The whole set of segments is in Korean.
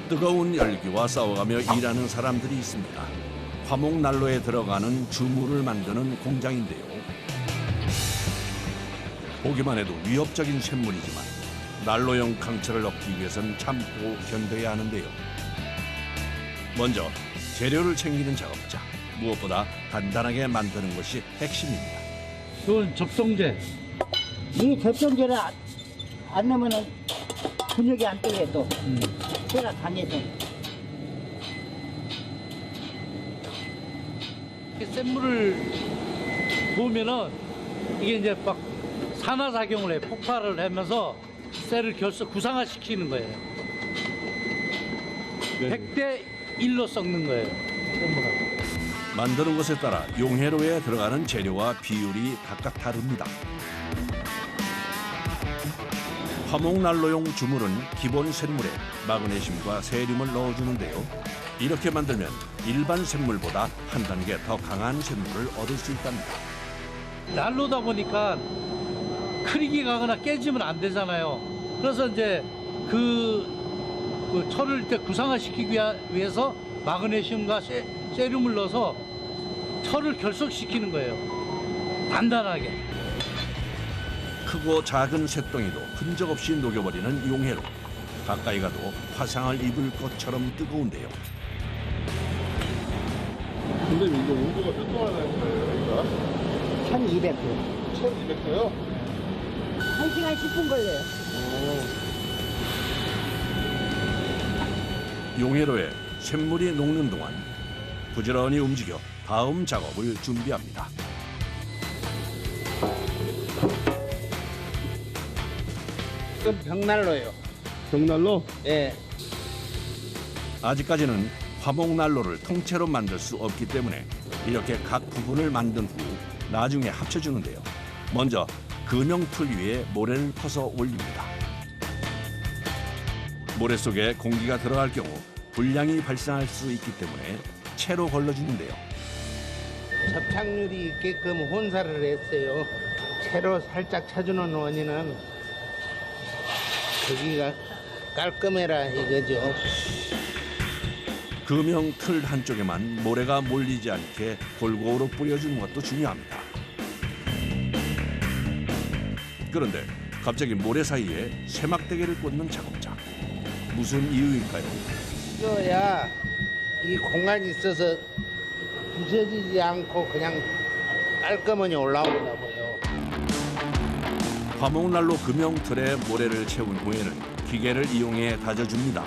뜨거운 열기와 싸워가며 일하는 사람들이 있습니다. 화목난로에 들어가는 주물을 만드는 공장인데요. 보기만 해도 위협적인 쇳물이지만 난로용 강철을 얻기 위해선 참고 견뎌야 하는데요. 먼저 재료를 챙기는 작업자. 무엇보다 단단하게 만드는 것이 핵심입니다. 이건 접성제. 이 접종제를 안 넣으면 근육이 안 뜨게 또. 쇠가 강해서. 센물을 부으면은 이게 이제 막 산화작용을 해, 폭발을 하면서 쇠를 구상화시키는 거예요. 100대 1로 썩는 거예요. 센물하고. 만드는 것에 따라 용해로에 들어가는 재료와 비율이 각각 다릅니다. 화목난로용 주물은 기본 쇳물에 마그네슘과 세륨을 넣어주는데요. 이렇게 만들면 일반 쇳물보다 한 단계 더 강한 쇳물을 얻을 수 있답니다. 난로다 보니까 크리기 가거나 깨지면 안 되잖아요. 그래서 이제 그 철을 이렇게 구상화시키기 위해서 마그네슘과 세륨을 넣어서 철을 결석시키는 거예요. 단단하게. 크고 작은 쇳덩이도 흔적 없이 녹여버리는 용해로. 가까이 가도 화상을 입을 것처럼 뜨거운데요. 근데 이거 온도가 몇 도나 되는 거예요, 1200도. 1200도요? 1시간 10분 걸려요. 용해로에 쇳물이 녹는 동안 부지런히 움직여 다음 작업을 준비합니다. 이건 벽난로예요. 벽난로? 예. 아직까지는 화목난로를 통째로 만들 수 없기 때문에 이렇게 각 부분을 만든 후 나중에 합쳐주는데요. 먼저 금형틀 위에 모래를 퍼서 올립니다. 모래 속에 공기가 들어갈 경우 불량이 발생할 수 있기 때문에 채로 걸러주는데요. 접착률이 있게끔 혼사를 했어요. 채로 살짝 차주는 원인은 거기가 깔끔해라 이거죠. 금형틀 한쪽에만 모래가 몰리지 않게 골고루 뿌려주는 것도 중요합니다. 그런데 갑자기 모래 사이에 쇠막대기를 꽂는 작업자. 무슨 이유일까요? 이거야 이 공간이 있어서 부서지지 않고 그냥 깔끔하게 올라온다고요. 화목난로 금형틀에 모래를 채운 후에는 기계를 이용해 다져줍니다.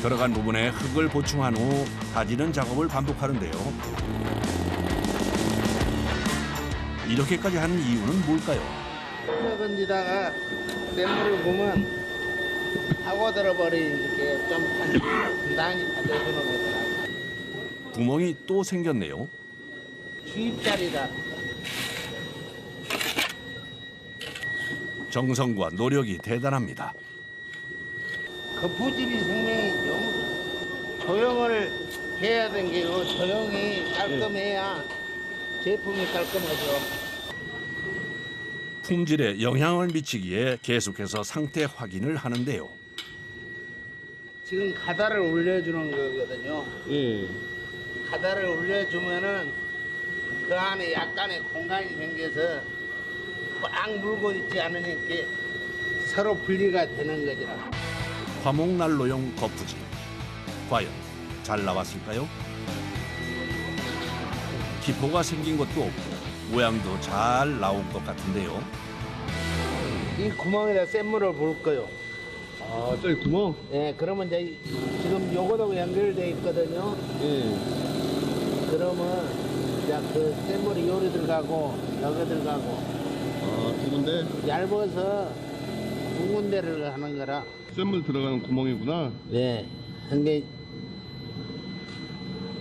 들어간 부분에 흙을 보충한 후 다지는 작업을 반복하는데요. 이렇게까지 하는 이유는 뭘까요? 건지다가 샘물을 보면 하고 들어버리니까 좀 단단히 받아주는 거더라고요. 구멍이 또 생겼네요. 주입자리다. 정성과 노력이 대단합니다. 거푸집이 생명이 조형을 해야 되는 게 조형이 깔끔해야 제품이 깔끔하죠. 품질에 영향을 미치기에 계속해서 상태 확인을 하는데요. 지금 가다를 올려주는 거거든요. 예. 가다를 올려주면은 그 안에 약간의 공간이 생겨서 꽉 물고 있지 않으니까 서로 분리가 되는 거지라. 화목난로용 거푸집. 과연 잘 나왔을까요? 기포가 생긴 것도 없고 모양도 잘 나온 것 같은데요. 이 구멍에다 샘물을 부을 거요. 아, 저기 구멍? 예, 그러면 이제 지금 요거도 연결돼 있거든요. 예. 그러면 이제 그 샘물이 요리 들어가고 여기 들어가고 아, 두 군데? 얇아서 두 군데를 하는 거라. 쇳물 들어가는 구멍이구나. 네. 근데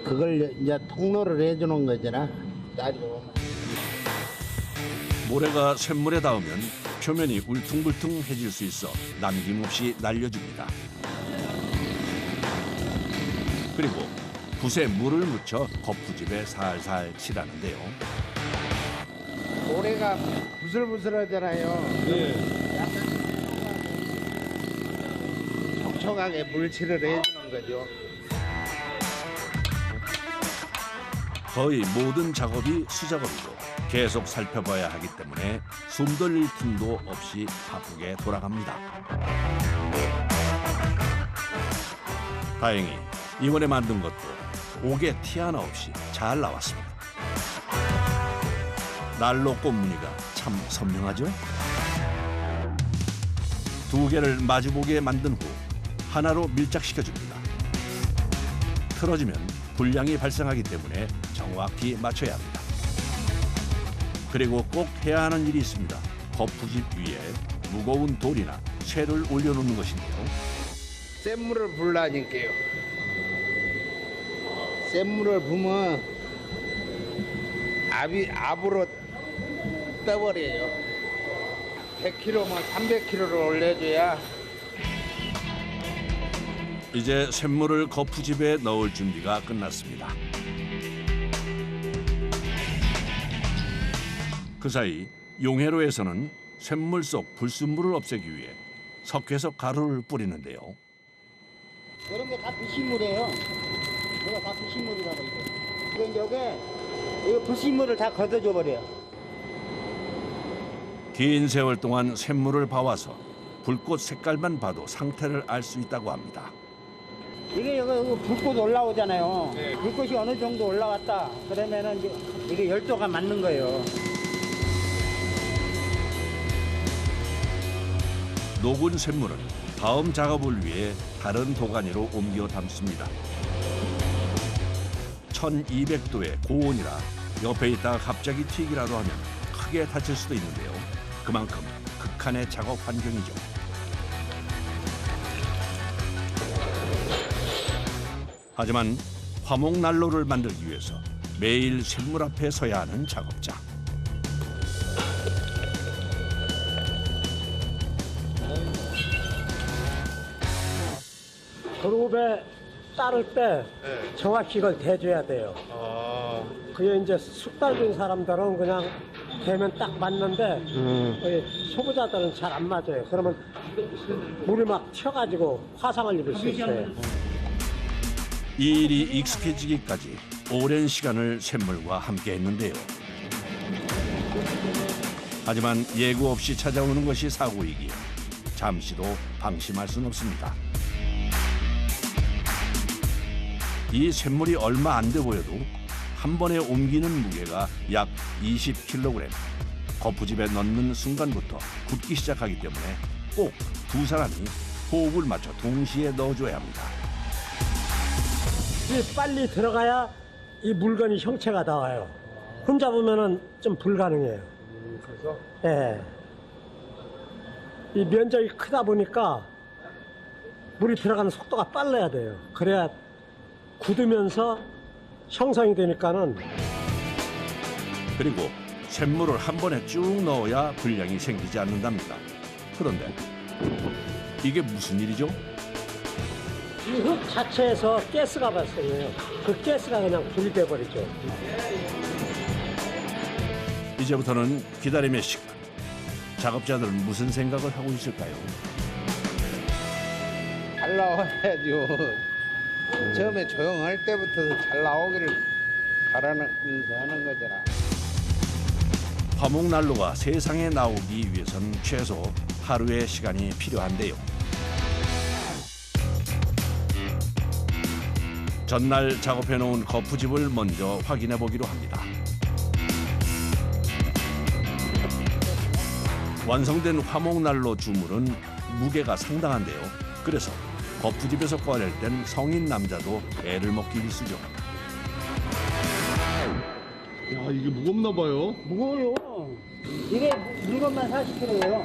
그걸 이제 통로를 해주는 거잖아. 따지고 보면. 모래가 쇳물에 닿으면 표면이 울퉁불퉁해질 수 있어 남김없이 날려줍니다. 그리고 붓에 물을 묻혀 거푸집에 살살 칠하는데요. 모래가 부슬부슬하잖아요. 예. 약간 신속하게 물칠을 해주는 거죠. 거의 모든 작업이 수작업이고 계속 살펴봐야 하기 때문에 숨 돌릴 틈도 없이 바쁘게 돌아갑니다. 다행히 이번에 만든 것도 옥에 티 하나 없이 잘 나왔습니다. 난로 꽃무늬가 참 선명하죠? 두 개를 마주보게 만든 후 하나로 밀착시켜줍니다. 틀어지면 불량이 발생하기 때문에 정확히 맞춰야 합니다. 그리고 꼭 해야 하는 일이 있습니다. 거푸집 위에 무거운 돌이나 쇠를 올려놓는 것인데요. 센 물을 불라니까요. 센 물을 부으면 압으로 떠버려요. 100kg면 300kg를 올려줘야. 이제 쇳물을 거푸집에 넣을 준비가 끝났습니다. 그 사이 용해로에서는 쇳물 속 불순물을 없애기 위해 석회석 가루를 뿌리는데요. 이런 게 다 불순물이에요. 이거 다 불순물이라고 이게. 이게 여기 이거 불순물을 다 걷어줘 버려요. 긴 세월 동안 쇳물을 봐와서 불꽃 색깔만 봐도 상태를 알 수 있다고 합니다. 이게 이거 불꽃 올라오잖아요. 불꽃이 어느 정도 올라왔다. 그러면은 이제 이게 열도가 맞는 거예요. 녹은 쇳물은 다음 작업을 위해 다른 도가니로 옮겨 담습니다. 1200도의 고온이라 옆에 있다가 갑자기 튀기라도 하면 크게 다칠 수도 있는데요. 그만큼 극한의 작업 환경이죠. 하지만 화목난로를 만들기 위해서 매일 쇳물 앞에 서야 하는 작업자. 그룹에 따를 때 정확히 이걸 대줘야 돼요. 그게 이제 숙달된 사람들은 그냥 대면 딱 맞는데 초보자들은 잘 안 맞아요. 그러면 물이 막 튀어가지고 화상을 입을 수 있어요. 이 일이 익숙해지기까지 오랜 시간을 쇳물과 함께 했는데요. 하지만 예고 없이 찾아오는 것이 사고이기에 잠시도 방심할 순 없습니다. 이 쇳물이 얼마 안 돼 보여도 한 번에 옮기는 무게가 약 20kg. 거푸집에 넣는 순간부터 굳기 시작하기 때문에 꼭 두 사람이 호흡을 맞춰 동시에 넣어줘야 합니다. 이 빨리 들어가야 이 물건이 형체가 나와요. 혼자 보면은 좀 불가능해요. 그래서? 예. 이 면적이 크다 보니까 물이 들어가는 속도가 빨라야 돼요. 그래야 굳으면서 형성이 되니까는. 그리고 쇳물을 한 번에 쭉 넣어야 불량이 생기지 않는답니다. 그런데 이게 무슨 일이죠? 이 흙 자체에서 가스가 발생해요. 그 가스가 그냥 불이 돼버리죠. 이제부터는 기다림의 시간. 작업자들은 무슨 생각을 하고 있을까요? 잘 나와야죠. 처음에 조용할 때부터 잘 나오기를 바라면서 하는 거잖아. 화목난로가 세상에 나오기 위해선 최소 하루의 시간이 필요한데요. 전날 작업해놓은 거푸집을 먼저 확인해 보기로 합니다. 완성된 화목난로 주물은 무게가 상당한데요. 그래서 거푸집에서 꺼낼 땐 성인 남자도 애를 먹기 일쑤죠. 야, 이게 무겁나 봐요. 무거워요. 이게 물건만 40kg예요.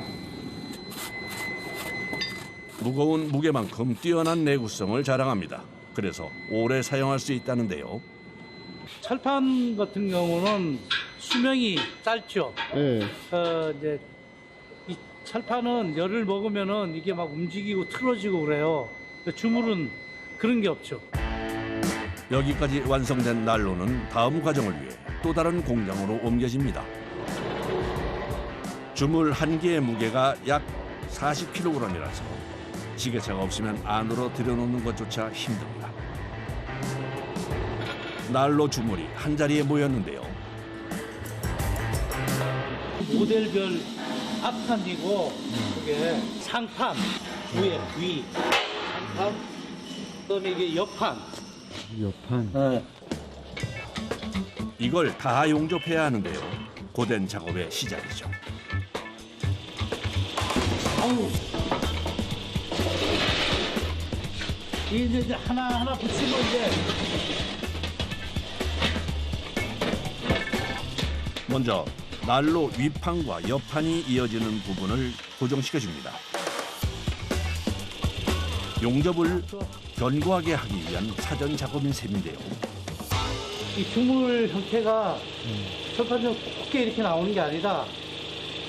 무거운 무게만큼 뛰어난 내구성을 자랑합니다. 그래서 오래 사용할 수 있다는데요. 철판 같은 경우는 수명이 짧죠. 네. 이제 이 철판은 열을 먹으면은 이게 막 움직이고 틀어지고 그래요. 주물은 그런 게 없죠. 여기까지 완성된 난로는 다음 과정을 위해 또 다른 공장으로 옮겨집니다. 주물 한 개의 무게가 약 40kg이라서 지게차가 없으면 안으로 들여놓는 것조차 힘듭니다. 난로 주물이 한 자리에 모였는데요. 모델별 앞판이고 이게 상판 위에 위 상판 그다음에 이게 옆판. 네. 이걸 다 용접해야 하는데요. 고된 작업의 시작이죠. 아우. 이제 하나 붙이면 이제 먼저 난로 윗판과 옆판이 이어지는 부분을 고정시켜줍니다. 용접을 견고하게 하기 위한 사전 작업인 셈인데요. 이 주물 형태가 철판처럼 곱게 이렇게 나오는 게 아니라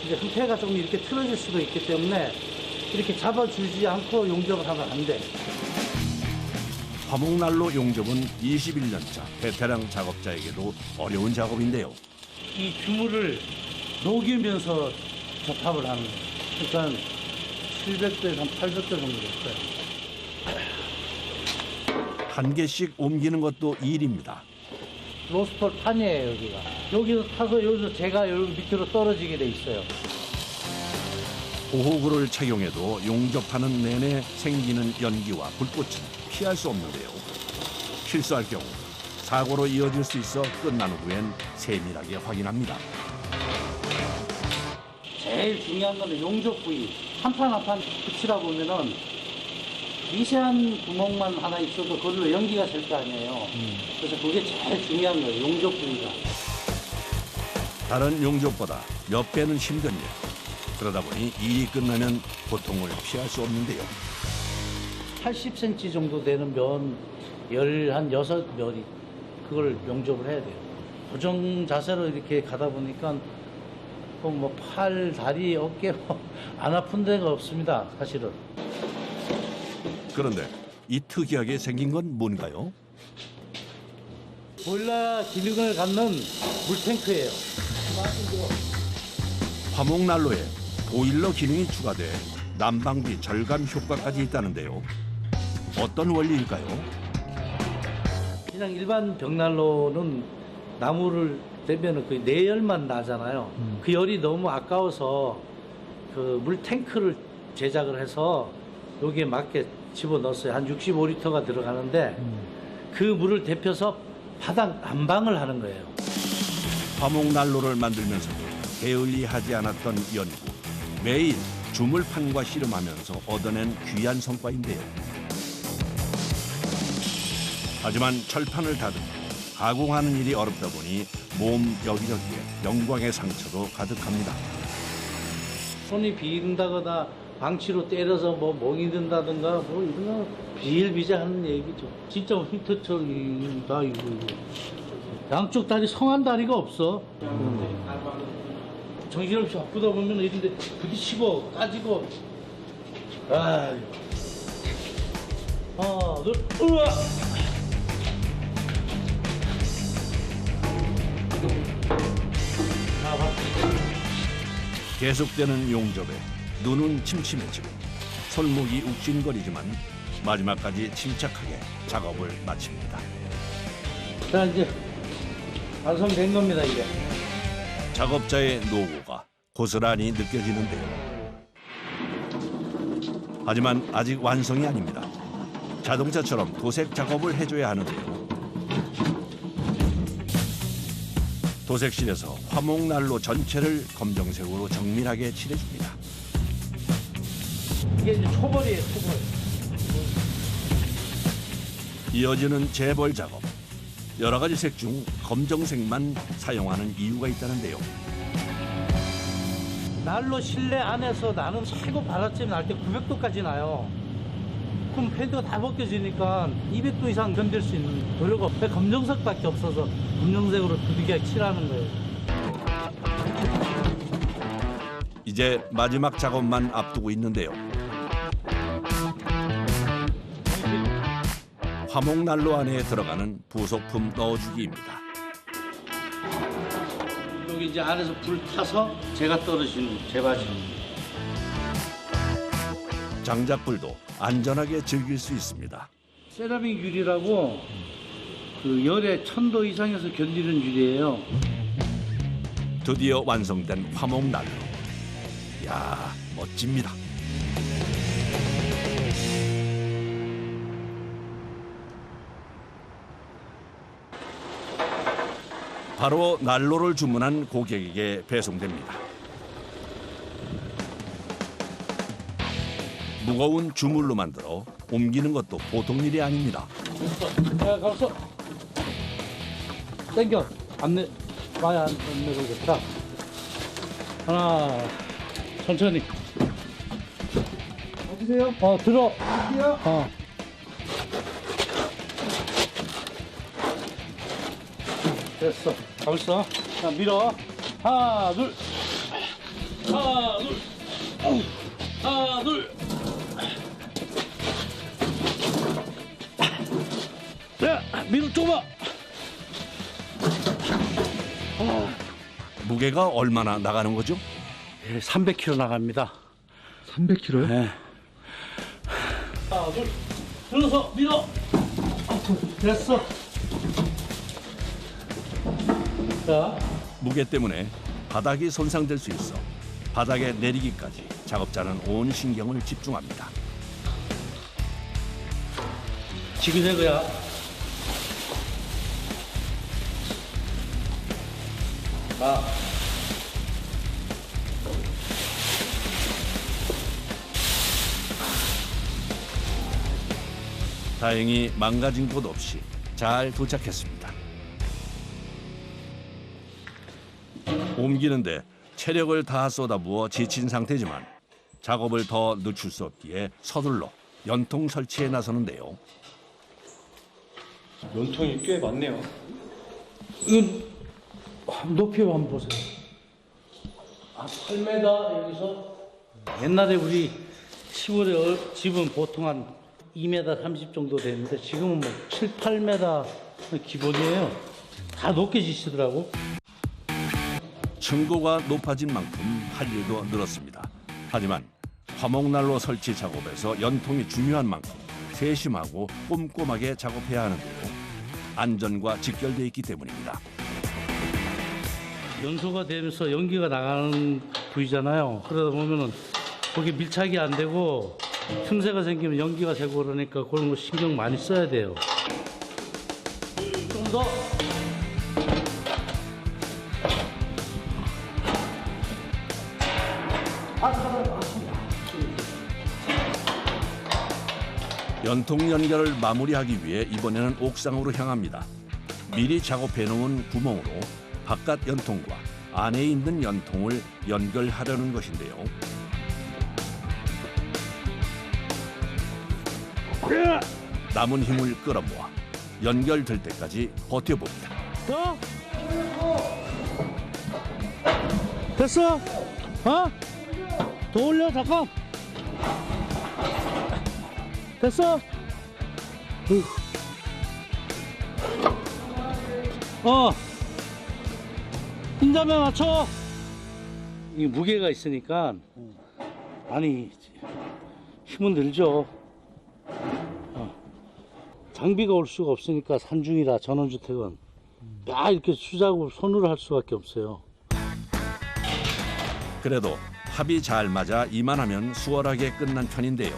이제 형태가 좀 이렇게 틀어질 수도 있기 때문에 이렇게 잡아주지 않고 용접을 하면 안 돼. 화목난로 용접은 21년차 베테랑 작업자에게도 어려운 작업인데요. 이 주물을 녹이면서 접합을 하는 거예요. 그러니까 700도에서 한 800도 정도 됐어요. 한 개씩 옮기는 것도 일입니다. 로스톨 판이에요, 여기가. 여기서 타서 여기서 제가 여기 밑으로 떨어지게 돼 있어요. 보호구를 착용해도 용접하는 내내 생기는 연기와 불꽃은 피할 수 없는데요. 실수할 경우 사고로 이어질 수 있어 끝난 후엔 세밀하게 확인합니다. 제일 중요한 거는 용접 부위. 한 판 한 판 붙이다 보면은 미세한 구멍만 하나 있어도 그걸로 연기가 될 거 아니에요. 그래서 그게 제일 중요한 거예요, 용접 부위가. 다른 용접보다 몇 배는 힘든 일. 그러다 보니 일이 끝나면 고통을 피할 수 없는데요. 80cm 정도 되는 면, 한 6면이 그걸 용접을 해야 돼요. 고정 자세로 이렇게 가다 보니까 뭐 팔, 다리, 어깨 안 아픈 데가 없습니다, 사실은. 그런데 이 특이하게 생긴 건 뭔가요? 보일러 기능을 갖는 물탱크예요. 화목난로에 보일러 기능이 추가돼 난방비 절감 효과까지 있다는데요. 어떤 원리일까요? 그냥 일반 벽난로는 나무를 대면 그 내열만 나잖아요. 그 열이 너무 아까워서 그 물탱크를 제작을 해서 여기에 맞게 집어넣었어요. 한 65리터가 들어가는데 그 물을 데펴서 바닥 난방을 하는 거예요. 화목난로를 만들면서도 게을리하지 않았던 연구. 매일 주물판과 씨름하면서 얻어낸 귀한 성과인데요. 하지만 철판을 다듬고 가공하는 일이 어렵다 보니 몸 여기저기에 영광의 상처도 가득합니다. 손이 비린다거나 방치로 때려서 뭐 멍이 든다든가 뭐 이런 거 비일비재하는 얘기죠. 진짜 히트철이다 이거. 양쪽 다리 성한 다리가 없어. 정신없이 바꾸다 보면 이런데 부딪히고 까지고. 아유. 하나, 둘, 우와. 계속되는 용접에 눈은 침침해지고 손목이 욱신거리지만 마지막까지 침착하게 작업을 마칩니다. 자, 이제 완성된 겁니다, 이게. 작업자의 노고가 고스란히 느껴지는데요. 하지만 아직 완성이 아닙니다. 자동차처럼 도색 작업을 해줘야 하는데요. 도색실에서 화목난로 전체를 검정색으로 정밀하게 칠해줍니다. 이게 이제 초벌이에요, 초벌. 이어지는 재벌 작업. 여러 가지 색 중 검정색만 사용하는 이유가 있다는데요. 난로 실내 안에서 나는 최고 바닷점이 날 때 900도까지 나요. 그럼 팬트가 다 벗겨지니까 200도 이상 견딜 수 있는 도료가 없어요. 검정색밖에 없어서 검정색으로 두들겨 칠하는 거예요. 이제 마지막 작업만 앞두고 있는데요. 화목난로 안에 들어가는 부속품 넣어주기입니다. 여기 이제 안에서 불 타서 제가 떨어지는 제바지. 장작불도 안전하게 즐길 수 있습니다. 세라믹 유리라고 그 열에 1000도 이상에서 견디는 유리예요. 드디어 완성된 화목난로. 야, 멋집니다. 바로 난로를 주문한 고객에게 배송됩니다. 무거운 주물로 만들어 옮기는 것도 보통 일이 아닙니다. 자, 가서 당겨. 안 많이 안 내려오겠다. 하나, 천천히. 어디세요? 들어. 어디요? 됐어. 가고 있어. 자, 밀어. 하나, 둘. 하나, 둘. 하나, 둘. 자, 밀어 좁아. 무게가 얼마나 나가는 거죠? 300kg 나갑니다. 300kg요? 네. 하나, 둘. 들어서 밀어. 됐어. 자. 무게 때문에 바닥이 손상될 수 있어 바닥에 내리기까지 작업자는 온 신경을 집중합니다. 지그재그야. 자. 다행히 망가진 곳 없이 잘 도착했습니다. 옮기는데 체력을 다 쏟아부어 지친 상태지만 작업을 더 늦출 수 없기에 서둘러 연통 설치에 나서는데요. 연통이 꽤 많네요. 이건 높이 한번 보세요. 8m 여기서. 옛날에 우리 시골에 집은 보통 한 2m 30 정도 되는데 지금은 뭐 7, 8m 기본이에요. 다 높게 지시더라고. 층고가 높아진 만큼 할 일도 늘었습니다. 하지만 화목난로 설치 작업에서 연통이 중요한 만큼 세심하고 꼼꼼하게 작업해야 하는데요. 안전과 직결돼 있기 때문입니다. 연소가 되면서 연기가 나가는 부위잖아요. 그러다 보면은 거기 밀착이 안 되고 틈새가 생기면 연기가 새고 그러니까 그런 거 신경 많이 써야 돼요. 좀 더. 연통 연결을 마무리하기 위해 이번에는 옥상으로 향합니다. 미리 작업해 놓은 구멍으로 바깥 연통과 안에 있는 연통을 연결하려는 것인데요. 남은 힘을 끌어모아 연결될 때까지 버텨봅니다. 더? 됐어? 더 올려, 잠깐. 됐어? 힘자면 맞춰. 이 무게가 있으니까 많이 힘은 들죠. 장비가 올 수가 없으니까 산중이라 전원주택은 야 이렇게 수작업 손으로 할 수밖에 없어요. 그래도 합이 잘 맞아 이만하면 수월하게 끝난 편인데요.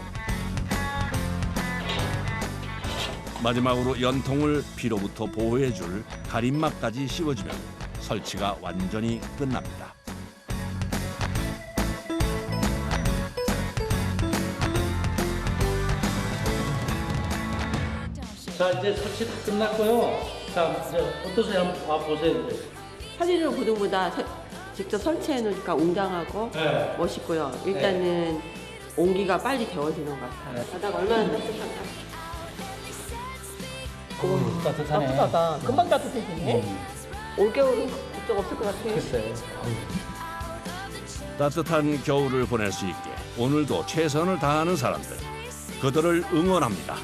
마지막으로 연통을 비로부터 보호해줄 가림막까지 씌워주면 설치가 완전히 끝납니다. 자 이제 설치 다 끝났고요. 자 이제 어떠세요? 한번 와보세요. 이제. 사진으로 보는 것보다 직접 설치해 놓으니까 웅장하고 네. 멋있고요. 일단은 온기가 빨리 데워지는 것 같아요. 바닥 얼마나 따뜻한가? 따뜻하네. 따뜻하다. 금방 따뜻해지네. 올겨울은 걱정 없을 것 같아요. 글쎄요. 따뜻한 겨울을 보낼 수 있게 오늘도 최선을 다하는 사람들, 그들을 응원합니다.